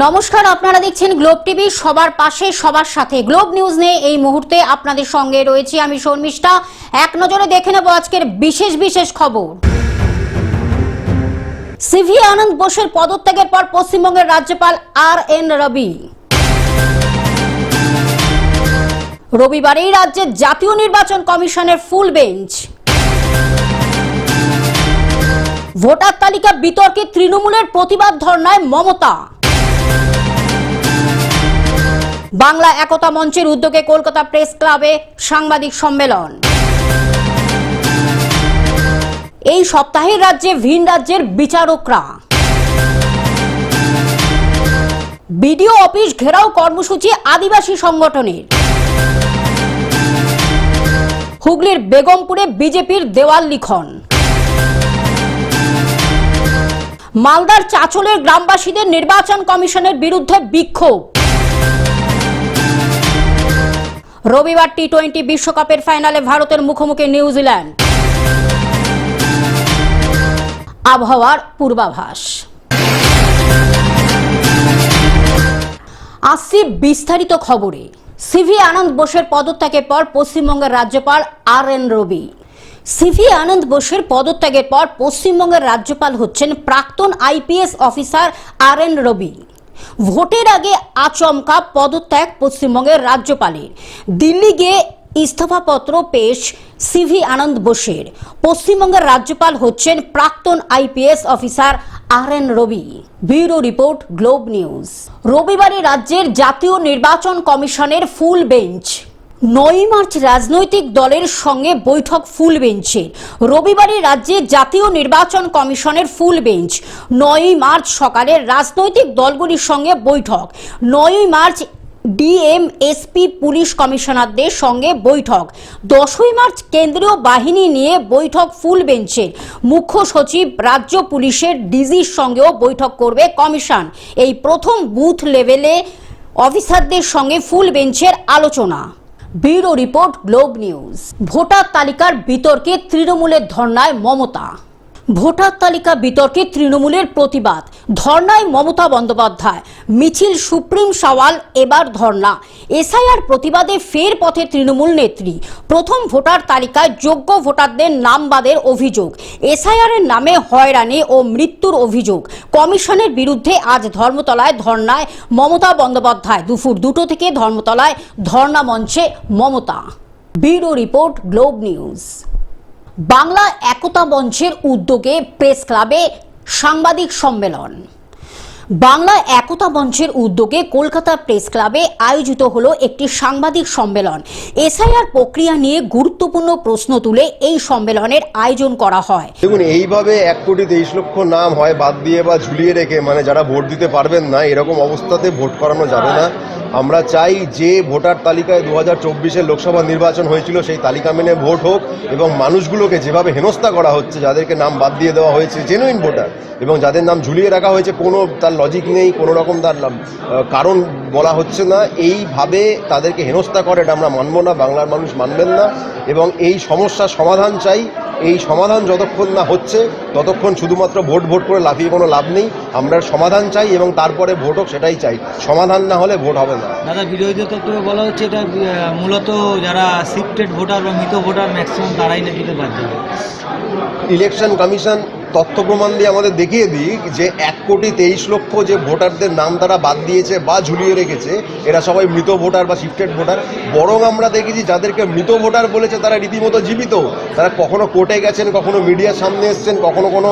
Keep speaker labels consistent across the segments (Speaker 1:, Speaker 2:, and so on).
Speaker 1: নমস্কার, আপনারা দেখছেন গ্লোব টিভি। সবার পাশে সবার সাথে গ্লোব নিউজ নিয়ে এই মুহূর্তে আপনাদের সঙ্গে রয়েছি আমি শর্মিষ্ঠা। এক নজরে দেখে নেব আজকের বিশেষ খবর। সিভি আনন্দ বোসের পদত্যাগের পর পশ্চিমবঙ্গের রাজ্যপাল আর.এন. রবি। রবিবারেই রাজ্যের জাতীয় নির্বাচন কমিশনের ফুল বেঞ্চ। ভোটার তালিকা বিতর্কে তৃণমূলের প্রতিবাদ ধর্নায় মমতা। বাংলা একতা মঞ্চের উদ্যোগে কলকাতা প্রেস ক্লাবে সাংবাদিক সম্মেলন। এই সপ্তাহে রাজ্যে ভিন রাজ্যের বিচারকরা। বিডিও অফিস ঘেরাও কর্মসূচি আদিবাসী সংগঠনের। হুগলির বেগমপুরে বিজেপির দেওয়াল লিখন। মালদার চাঁচলের গ্রামবাসীদের নির্বাচন কমিশনের বিরুদ্ধে বিক্ষোভ। রবিবার টি-20 বিশ্বকাপের ফাইনালে ভারতের মুখোমুখি নিউজিল্যান্ড। আবহাওয়ার পূর্বাভাস। আসছি বিস্তারিত খবরে। সিভি আনন্দ বোসের পদত্যাগের পর পশ্চিমবঙ্গের রাজ্যপাল আর.এন. রবি। সিভি আনন্দ বোসের পদত্যাগের পর পশ্চিমবঙ্গের রাজ্যপাল হচ্ছেন প্রাক্তন আইপিএস অফিসার আর.এন. রবি। ভোটের আগে আচমকা পদত্যাগ পশ্চিমবঙ্গের রাজ্যপালের। দিল্লি গিয়ে ইস্তফাপত্র পেশ সিভি আনন্দ বোসের। পশ্চিমবঙ্গের রাজ্যপাল হচ্ছেন প্রাক্তন IPS officer R N. Ravi. Bureau report, globe news. রবিবারে রাজ্যের জাতীয় নির্বাচন কমিশনের ফুল বেঞ্চ। 9 মার্চ রাজনৈতিক দলের সঙ্গে বৈঠক ফুল বেঞ্চের। রবিবারে রাজ্যে জাতীয় নির্বাচন কমিশনের ফুল বেঞ্চ। 9 মার্চ সকালে রাজনৈতিক দলগুলির সঙ্গে বৈঠক। 9 মার্চ ডিএম, এসপি, পুলিশ কমিশনারদের সঙ্গে বৈঠক। 10 মার্চ কেন্দ্রীয় বাহিনী নিয়ে বৈঠক ফুল বেঞ্চের। মুখ্য সচিব, রাজ্য পুলিশের ডিজির সঙ্গেও বৈঠক করবে কমিশন। এই প্রথম বুথ লেভেলে অফিসারদের সঙ্গে ফুল বেঞ্চের আলোচনা। Bureau report, globe news. Voter তালিকার বিতর্কে তৃণমূলের ধর্নায় মমতা। ভোটার তালিকা বিতর্কে তৃণমূলের প্রতিবাদ ধর্নায় মমতা বন্দ্যোপাধ্যায়। মিছিল সুপ্রিম সওয়াল, এবার ধর্না। এসআইআর প্রতিবাদে ফের পথে তৃণমূল নেত্রী। প্রথম ভোটার তালিকায় যোগ্য ভোটারদের নাম বাদের অভিযোগ। এসআইআরের নামে হয়রানি ও মৃত্যুর অভিযোগ। কমিশনের বিরুদ্ধে আজ ধর্মতলায় ধর্নায় মমতা বন্দ্যোপাধ্যায়। দুপুর 2টো থেকে ধর্মতলায় ধর্না মঞ্চে Mamata. Bureau report, globe news. Bangla Ekta মঞ্চের উদ্যোগে প্রেস ক্লাবে সাংবাদিক সম্মেলন। বাংলা একতা মঞ্চের উদ্যোগে কলকাতা প্রেস ক্লাবে আয়োজিত হলো একটি সাংবাদিক সম্মেলন। এসআইআর প্রক্রিয়া নিয়ে গুরুত্বপূর্ণ প্রশ্ন তুলে এই সম্মেলনের আয়োজন করা হয়।
Speaker 2: দেখুন, এইভাবে 1,23,00,000 নাম হয় বাদ দিয়ে বা ঝুলিয়ে রেখে, মানে যারা ভোট দিতে পারবেন না, এরকম অবস্থাতে ভোট করানো যাবে না। আমরা চাই যে ভোটার তালিকায় 2024-এর লোকসভা নির্বাচন হয়েছিল সেই তালিকা মেনে ভোট হোক, এবং মানুষগুলোকে যেভাবে হেনস্থা করা হচ্ছে, যাদেরকে নাম বাদ দিয়ে দেওয়া হয়েছে জেনুইন ভোটার, এবং যাদের নাম ঝুলিয়ে রাখা হয়েছে, কোনো তার লজিক নেই, কোনো রকম তার কারণ বলা হচ্ছে না, এইভাবে তাদেরকে হেনস্থা করে, এটা আমরা মানব না, বাংলার মানুষ মানবেন না। এবং এই সমস্যার সমাধান চাই। এই সমাধান যতক্ষণ না হচ্ছে ততক্ষণ শুধুমাত্র ভোট করে লাফিয়ে কোনো লাভ নেই। আমরা সমাধান চাই এবং তারপরে ভোট হোক, সেটাই চাই। সমাধান না হলে ভোট হবে না।
Speaker 3: দাদা, বিরোধীদের তরফে বলা হচ্ছে এটা মূলত যারা শিফটেড ভোটার বা মৃত ভোটার ম্যাক্সিমাম তারাই নাকি বাদ যাবে।
Speaker 2: ইলেকশন কমিশন তথ্য প্রমাণ দিয়ে আমাদের দেখিয়ে দিক যে 1,23,00,000 যে ভোটারদের নাম তারা বাদ দিয়েছে বা ঝুলিয়ে রেখেছে, এরা সবাই মৃত ভোটার বা শিফটেড ভোটার। বরং আমরা দেখেছি যাদেরকে মৃত ভোটার বলেছে তারা রীতিমতো জীবিত। তারা কখনো কোর্টে গেছেন, কখনো মিডিয়ার সামনে এসছেন, কখনো কোনো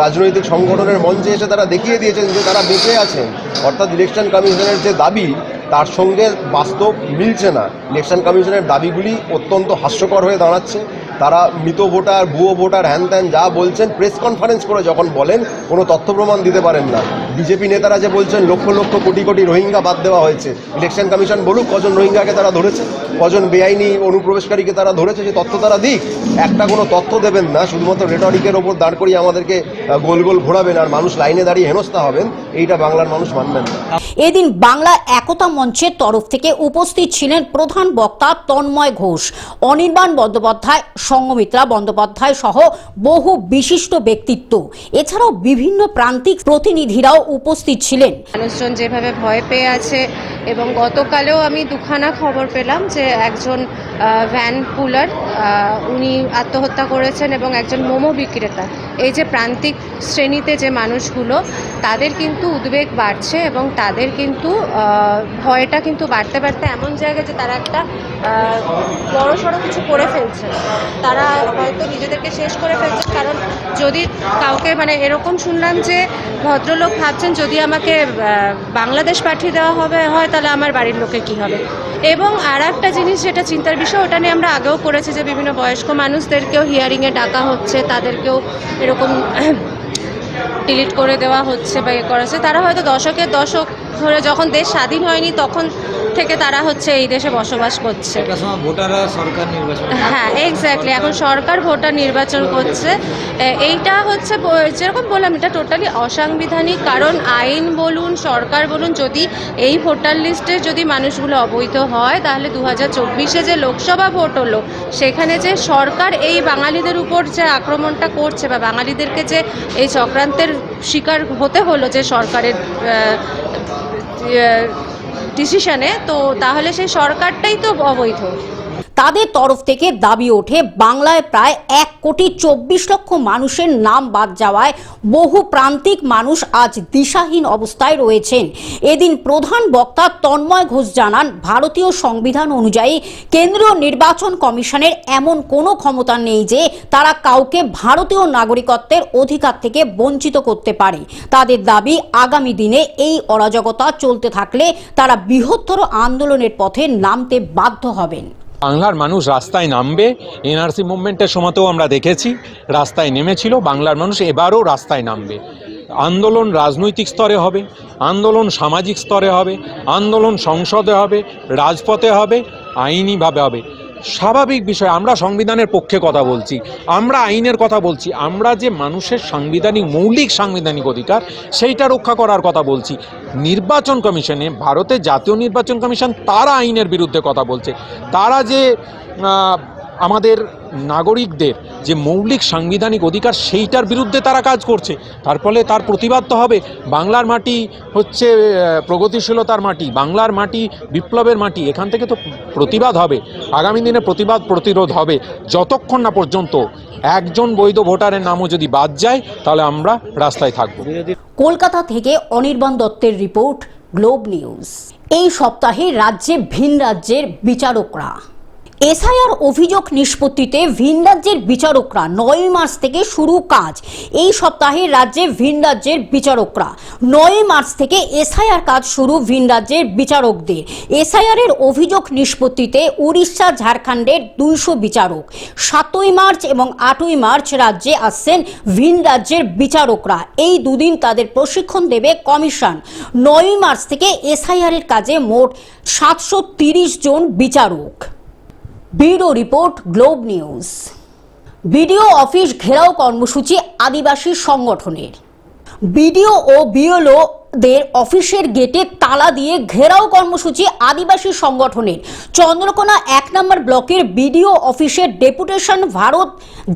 Speaker 2: রাজনৈতিক সংগঠনের মঞ্চে এসে তারা দেখিয়ে দিয়েছেন যে তারা বেঁচে আছেন। অর্থাৎ ইলেকশন কমিশনের যে দাবি তার সঙ্গে বাস্তব মিলছে না। ইলেকশন কমিশনের দাবিগুলি অত্যন্ত হাস্যকর হয়ে দাঁড়াচ্ছে। তারা মৃত ভোটার, ভুয়ো ভোটার, হ্যান ত্যান যা বলছেন, প্রেস কনফারেন্স করে যখন বলেন কোনো তথ্য প্রমাণ দিতে পারেন না। বিজেপি নেতারা যে বলছেন লক্ষ লক্ষ কোটি রোহিঙ্গা বাদ দেওয়া হয়েছে, ইলেকশন কমিশন বলুক কজন রোহিঙ্গাকে তারা ধরেছে, কজন বেআইনি অনুপ্রবেশকারীকে তারা ধরেছে, যে তথ্য তারা দিক। একটা কোনো তথ্য দেবেন না, শুধুমাত্র রেটরিকের ওপর দাঁড় করিয়ে আমাদেরকে গোল ঘোরাবেন আর মানুষ লাইনে দাঁড়িয়ে হেনস্থা হবেন, এইটা বাংলার মানুষ মানবেন না।
Speaker 1: এদিন বাংলা একতা মঞ্চের তরফ থেকে উপস্থিত ছিলেন প্রধান বক্তা তন্ময় ঘোষ, অনির্বাণ বন্দ্যোপাধ্যায়, সংঘমিত্রা বন্দ্যোপাধ্যায় সহ বহু বিশিষ্ট ব্যক্তিত্ব। এছাড়াও বিভিন্ন প্রান্তিক প্রতিনিধিরাও উপস্থিত ছিলেন।
Speaker 4: মানুষজন যেভাবে ভয় পেয়ে আছে এবং গতকালেও আমি দুখানা খবর পেলাম যে একজন ভ্যান পুলার উনি আত্মহত্যা করেছেন এবং একজন মোমো বিক্রেতা। এই যে প্রান্তিক শ্রেণীতে যে মানুষগুলো, তাদের কিন্তু উদ্বেগ বাড়ছে এবং তাদের কিন্তু ভয়টা কিন্তু বাড়তে বাড়তে এমন জায়গায় যে তারা একটা বড়সড় কিছু করে ফেলছে, তারা হয়তো নিজেদেরকে শেষ করে ফেলছে। কারণ যদি কাউকে এরকম শুনলাম যে ভদ্রলোক ভাবছেন যদি আমাকে বাংলাদেশ পাঠিয়ে দেওয়া হয় তাহলে আমার বাড়ির লোকে কি হবে। এবং আর একটা জিনিস যেটা চিন্তার বিষয়, ওটা নিয়ে আমরা আগেও করেছি যে বিভিন্ন বয়স্ক মানুষদেরকেও হিয়ারিংয়ে ডাকা হচ্ছে, তাদেরকেও এরকম ডিলিট করে দেওয়া হচ্ছে বা করা হচ্ছে। তারা হয়তো দশকের দশক ধরে, যখন দেশ স্বাধীন হয়নি তখন থেকে তারা এই দেশে বসবাস করছে।
Speaker 3: একটা সময় ভোটাররা সরকার নির্বাচন,
Speaker 4: হ্যাঁ এক্স্যাক্টলি, এখন সরকার ভোটার নির্বাচন করছে। এইটা যেরকম বললাম, এটা টোটালি অসাংবিধানিক। কারণ আইন বলুন, সরকার বলুন, যদি এই ভোটার লিস্টে যদি মানুষগুলো অবৈধ হয়, তাহলে 2024-এ যে লোকসভা ভোট হলো, সেখানে যে সরকার এই বাঙালিদের উপর যে আক্রমণটা করছে বা বাঙালিদেরকে যে এই চক্রান্তের শিকার হতে হলো যে সরকারের ডিসিশনে, তো তাহলে সেই সরকারটাই তো অবৈধ।
Speaker 1: তাদের তরফ থেকে দাবি ওঠে, বাংলায় প্রায় 1,24,00,000 মানুষের নাম বাদ যাওয়ায় বহু প্রান্তিক মানুষ আজ দিশাহীন অবস্থায় রয়েছেন। এদিন প্রধান বক্তা তন্ময় ঘোষ জানান, ভারতীয় সংবিধান অনুযায়ী কেন্দ্রীয় নির্বাচন কমিশনের এমন কোনো ক্ষমতা নেই যে তারা কাউকে ভারতীয় নাগরিকত্বের অধিকার থেকে বঞ্চিত করতে পারে। তাদের দাবি, আগামী দিনে এই অরাজকতা চলতে থাকলে তারা বৃহত্তর আন্দোলনের পথে নামতে বাধ্য হবেন।
Speaker 5: বাংলার মানুষ রাস্তায় নামবে। এনআরসি মুভমেন্টের সময়তেও আমরা দেখেছি রাস্তায় নেমেছিল, বাংলার মানুষ এবারও রাস্তায় নামবে। আন্দোলন রাজনৈতিক স্তরে হবে, আন্দোলন সামাজিক স্তরে হবে, আন্দোলন সংসদে হবে, রাজপথে হবে, আইনিভাবে হবে। স্বাভাবিক বিষয়, আমরা সংবিধানের পক্ষে কথা বলছি, আমরা আইনের কথা বলছি, আমরা যে মানুষের মৌলিক সাংবিধানিক অধিকার সেইটা রক্ষা করার কথা বলছি। নির্বাচন কমিশনে, ভারতের জাতীয় নির্বাচন কমিশন, তারা আইনের বিরুদ্ধে কথা বলছে। তারা যে আমাদের নাগরিকদের যে মৌলিক সাংবিধানিক অধিকার সেইটার বিরুদ্ধে তারা কাজ করছে, তার ফলে তার প্রতিবাদ তো হবে। বাংলার মাটি হচ্ছে প্রগতিশীলতার মাটি, বাংলার মাটি বিপ্লবের মাটি, এখান থেকে তো প্রতিবাদ হবে। আগামী দিনে প্রতিরোধ হবে যতক্ষণ না পর্যন্ত একজন বৈধ ভোটারের নামও যদি বাদ যায়, তাহলে আমরা রাস্তায় থাকব।
Speaker 1: কলকাতা থেকে অনির্বাণ দত্তের রিপোর্ট, গ্লোব নিউজ। এই সপ্তাহে রাজ্যে ভিন রাজ্যের বিচারকরা এসআইআর অভিযোগ নিষ্পত্তিতে ভিন রাজ্যের বিচারকরা 9 মার্চ থেকে শুরু কাজ। এই সপ্তাহে রাজ্যে ভিন রাজ্যের বিচারকরা 9 মার্চ থেকে এসআইআর কাজ শুরু ভিন রাজ্যের বিচারকদের। এসআইআর এর অভিযোগ নিষ্পত্তিতে উড়িষ্যা, ঝাড়খণ্ডের 200 বিচারক। 7ই মার্চ এবং 8ই মার্চ রাজ্যে আসছেন ভিন রাজ্যের বিচারকরা। এই দুদিন তাদের প্রশিক্ষণ দেবে কমিশন। 9 মার্চ থেকে এসআইআর এর কাজে মোট 730 জন বিচারক। Bureau report, globe news. BDO office ঘেরাও কর্মসূচি আদিবাসী সংগঠনের। বিডিও ও বিএলও দের অফিসের গেটে তালা দিয়ে ঘেরাও কর্মসূচি আদিবাসী সংগঠনের। চন্দ্রকোনা 1 নম্বর ব্লকের বিডিও অফিসের ডেপুটেশন ভারত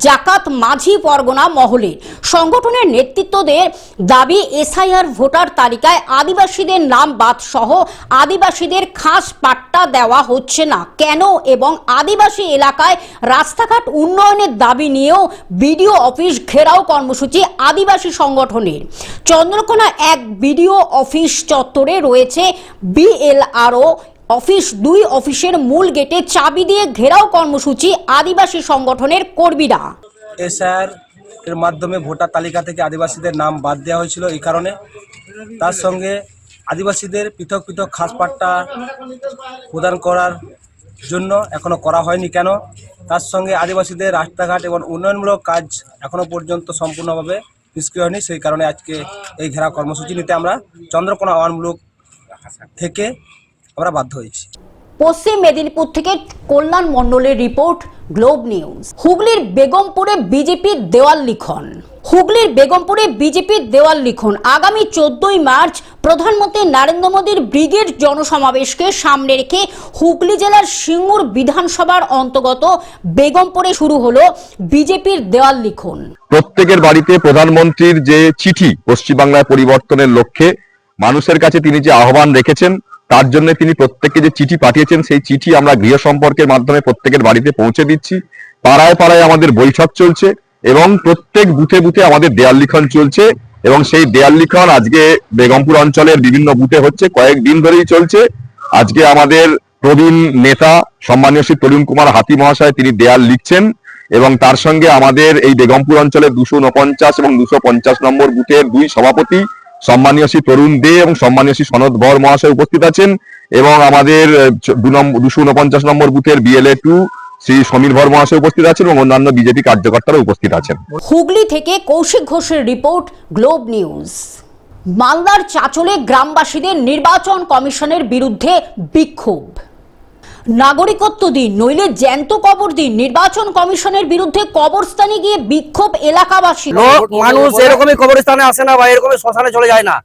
Speaker 1: জাকাত মাঝি পরগনা মহলের। সংগঠনের নেতৃত্বদের দাবি, এসআইআর ভোটার তালিকায় আদিবাসীদের নাম বাদ সহ আদিবাসীদের খাস পাট্টা দেওয়া হচ্ছে না কেন, এবং আদিবাসী এলাকায় রাস্তাঘাট উন্নয়নের দাবি নিয়েও বিডিও অফিস ঘেরাও কর্মসূচি আদিবাসী সংগঠনের। চন্দ্রকোনা 1 বিডিও অফিস চত্বরে রয়েছে বিএলআরও অফিস। 2 অফিসের মূল গেটে চাবি দিয়ে ঘেরাও কর্মসূচি আদিবাসী সংগঠনের কর্মীরা।
Speaker 6: এসআইআর এর মাধ্যমে ভোটার তালিকা থেকে আদিবাসীদের নাম বাদ দেওয়া হয়েছিল, এই কারণে তার সঙ্গে আদিবাসীদের পৃথক পৃথক খাস পাট্টা প্রদান করার জন্য এখনো করা হয়নি কেন, তার সঙ্গে আদিবাসীদের রাস্তাঘাট এবং উন্নয়নমূলক কাজ এখনো পর্যন্ত সম্পূর্ণভাবে নিষ্ক্রিয় হয়নি। সেই কারণে আজকে এই ঘেরাও কর্মসূচি নিতে আমরা চন্দ্রকোনা 1 ব্লক থেকে আমরা বাধ্য হয়েছি।
Speaker 1: পশ্চিম মেদিনীপুর থেকে কল্যাণ মণ্ডলের রিপোর্ট, গ্লোব নিউজ। হুগলির বেগমপুরে বিজেপির দেওয়াল লিখন। হুগলির বেগমপুরে বিজেপির দেওয়াল লিখন। আগামী 14ই মার্চ প্রধানমন্ত্রী নরেন্দ্র মোদীর ব্রিগেড জনসমাবেশকে সামনে রেখে হুগলি জেলার সিঙ্গুর বিধানসভার অন্তর্গত বেগমপুরে শুরু হলো বিজেপির দেওয়াল লিখন।
Speaker 7: প্রত্যেকের বাড়িতে প্রধানমন্ত্রীর যে চিঠি পশ্চিমবাংলায় পরিবর্তনের লক্ষ্যে মানুষের কাছে তিনি যে আহ্বান রেখেছেন, তার জন্য তিনি প্রত্যেককে যে চিঠি পাঠিয়েছেন, সেই চিঠি আমরা গৃহ সম্পর্কের মাধ্যমে প্রত্যেকের বাড়িতে পৌঁছে দিচ্ছি। পাড়ায় পাড়ায় আমাদের বৈঠক চলছে এবং প্রত্যেক বুথে বুথে আমাদের দেয়াল লিখন চলছে এবং সেই দেয়াল লিখন আজকে বেগমপুর অঞ্চলের বিভিন্ন বুথে হচ্ছে, কয়েকদিন ধরেই চলছে। আজকে আমাদের প্রবীণ নেতা সম্মানীয় শ্রী তরুণ কুমার হাতি মহাশয় তিনি দেয়াল লিখছেন এবং তার সঙ্গে আমাদের এই বেগমপুর অঞ্চলের 249 এবং 250 নম্বর বুথের দুই সভাপতি সম্মানীয় শ্রী তরুণ দে এবং সম্মানীয় শ্রী সনদ বর মহাশয় উপস্থিত আছেন এবং আমাদের 249 নম্বর বুথের BLA 2 শ্রী সমীর ভর মহাশয় উপস্থিত আছেন এবং অন্যান্য বিজেপি কার্যকর্তারা উপস্থিত আছেন।
Speaker 1: হুগলি থেকে কৌশিক ঘোষের রিপোর্ট, গ্লোব নিউজ। মালদার চাচলে গ্রামবাসীদের নির্বাচন কমিশনের বিরুদ্ধে বিক্ষোভ। নাগরিকত্ব দিন নইলে জ্যান্ত কবর দিন, নির্বাচন কমিশনের বিরুদ্ধে কবরস্থানে গিয়ে বিক্ষোভ এলাকাবাসী।
Speaker 8: মানুষ এরকমই কবরস্থানে আসে না বা এরকমই শ্মশানে চলে যায় না।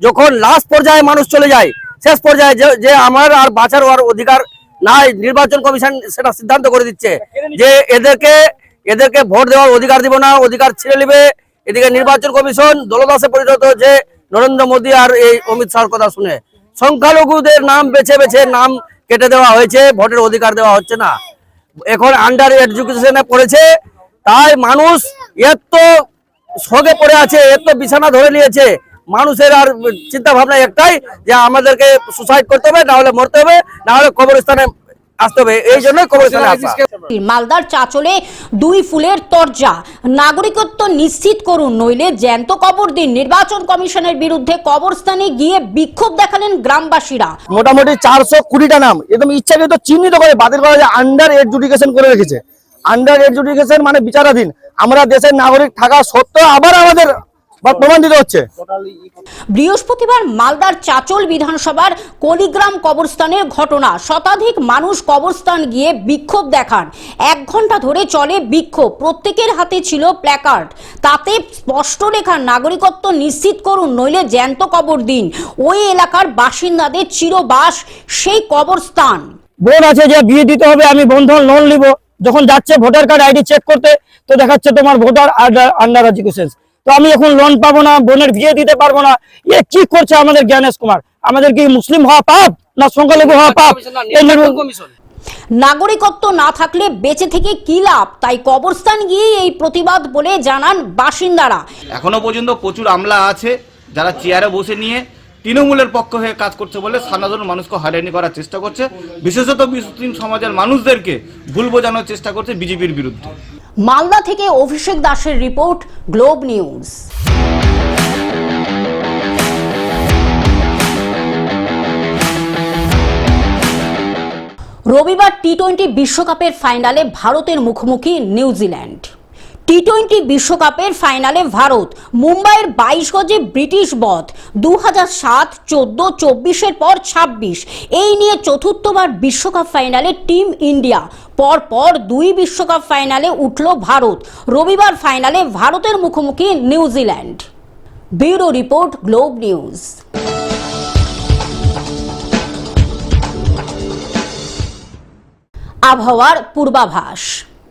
Speaker 8: যখন লাস্ট পর্যায়ে মানুষ চলে যায়, শেষ পর্যায়ে যে আমার আর বাঁচার অধিকার নাই, নির্বাচন কমিশন সেটা সিদ্ধান্ত করে দিচ্ছে যে এদেরকে ভোট দেওয়ার অধিকার দিব না, অধিকার ছিঁড়ে নেবে। এদিকে নির্বাচন কমিশন দলদাসে পরিণত হচ্ছে নরেন্দ্র মোদী আর এই অমিত শাহর কথা শুনে। সংখ্যালঘুদের নাম বেছে বেছে নাম কেটে দেওয়া হয়েছে, ভোটের অধিকার দেওয়া হচ্ছে না। এখন আন্ডার এডুকেশনে পড়েছে, তাই মানুষ এত শোকে পড়ে আছে, এত বিছানা ধরে নিয়েছে। মানুষের আর চিন্তা ভাবনা একটাই যে আমাদেরকে সুসাইড করতে হবে, না হলে মরতে হবে, না হলে কবরস্থানে আসতে হবে। এই জন্য কবরস্থানে আসা।
Speaker 1: মালদার চাচলে দুই ফুলের তরজা, নাগরিকত্ব নিশ্চিত করুন নইলে জ্যান্ত কবর দিন, নির্বাচন কমিশনের বিরুদ্ধে কবরস্থানে গিয়ে বিক্ষোভ দেখালেন গ্রামবাসীরা।
Speaker 8: মোটামুটি 420টা নাম একদম ইচ্ছাকৃত চিহ্নিত করে বাতিল করা যায়, আন্ডার এডজুডিকেশন করে রেখেছে। আন্ডার এডজুডিকেশন মানে বিচারাধীন। আমরা দেশের নাগরিক থাকা সত্ত্বেও আবার আমাদের প্রমাণিত হচ্ছে।
Speaker 1: বৃহস্পতিবার মালদার চাচল বিধানসভার কলিগ্রাম কবরস্থানের ঘটনা। শতাধিক মানুষ কবরস্থান গিয়ে বিক্ষোভ দেখান। 1 ঘন্টা ধরে চলে বিক্ষোভ। প্রত্যেকের হাতে ছিল প্ল্যাকার্ড, তাতে স্পষ্ট লেখা নাগরিকত্ব নিশ্চিত করুন নইলে জ্যান্ত কবর দিন। ওই এলাকার বাসিন্দাদের চিরবাস সেই কবরস্থান।
Speaker 8: বোন আছে যে বিয়ে দিতে হবে, আমি বন্ধন লোন নিব, যখন যাচ্ছে ভোটার কার্ড আইডি চেক করতে তো দেখাচ্ছে তোমার ভোটার আন্ডার এডুকেশন, তো আমি এখন লোন পাবো না, বোনের বিয়ে দিতে পারবো না। এ কি করছে আমাদের জ্ঞানেশ কুমার? আমাদের কি মুসলিম হওয়া পাপ না সংখ্যালঘু হওয়া পাপ?
Speaker 1: নাগরিকত্ব না থাকলে বেঁচে থেকে কি লাভ? তাই কবরস্থান গিয়ে এই প্রতিবাদ বলে জানান বাসিন্দারা।
Speaker 9: এখনো পর্যন্ত প্রচুর আমলা আছে যারা চেয়ারে বসে নিয়ে তৃণমূলের পক্ষ হয়ে কাজ করছে বলে সাধারণ মানুষকে হয়রানি করার চেষ্টা করছে, বিশেষত মুসলিম সমাজের মানুষদেরকে ভুল বোঝানোর চেষ্টা করছে বিজেপির বিরুদ্ধে।
Speaker 1: মালদা থেকে অভিষেক দাসের রিপোর্ট, গ্লোব নিউজ। রবিবার টি-20 বিশ্বকাপের ফাইনালে ভারতের মুখোমুখি নিউজিল্যান্ড। টি-20 বিশ্বকাপের ফাইনালে ভারত মুম্বাইয়ের 22 গজে ব্রিটিশ বধ। 2007, 14, 24-এর পর 26, এই নিয়ে চতুর্থবার বিশ্বকাপ ফাইনালে টিম ইন্ডিয়া। পরপর 2 বিশ্বকাপ ফাইনালে উঠল ভারত। রবিবার ফাইনালে ভারতের মুখোমুখি New Zealand. Bureau report, globe news. আবহাওয়ার পূর্বাভাস।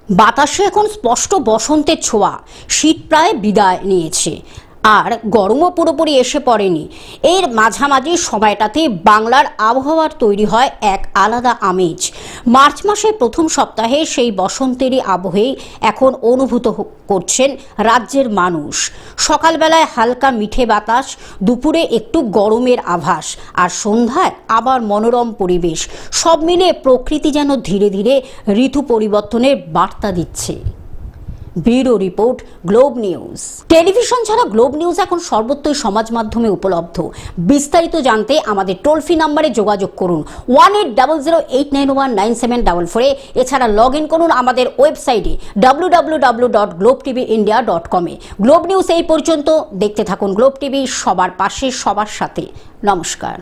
Speaker 1: বাতাসে এখন স্পষ্ট বসন্তের ছোঁয়া। শীত প্রায় বিদায় নিয়েছে, আর গরমও পুরোপুরি এসে পড়েনি। এর মাঝামাঝি সময়টাতে বাংলার আবহাওয়ার তৈরি হয় এক আলাদা আমেজ। মার্চ মাসের প্রথম সপ্তাহে সেই বসন্তেরই আবহেই এখন অনুভূত করছেন রাজ্যের মানুষ। সকালবেলায় হালকা মিঠে বাতাস, দুপুরে একটু গরমের আভাস, আর সন্ধ্যায় আবার মনোরম পরিবেশ। সব মিলে প্রকৃতি যেন ধীরে ধীরে ঋতু পরিবর্তনের বার্তা দিচ্ছে। Bureau report, globe news. Television ছাড়া গ্লোব নিউজ এখন সর্বত্রই সমাজ মাধ্যমে উপলব্ধ। বিস্তারিত জানতে আমাদের টোল ফ্রি নম্বরে যোগাযোগ করুন 1800891974। এছাড়া লগ ইন করুন আমাদের ওয়েবসাইটে www.globetvindia.com। গ্লোব নিউজ এই পর্যন্ত। দেখতে থাকুন গ্লোব টিভি, সবার পাশে সবার সাথে। নমস্কার।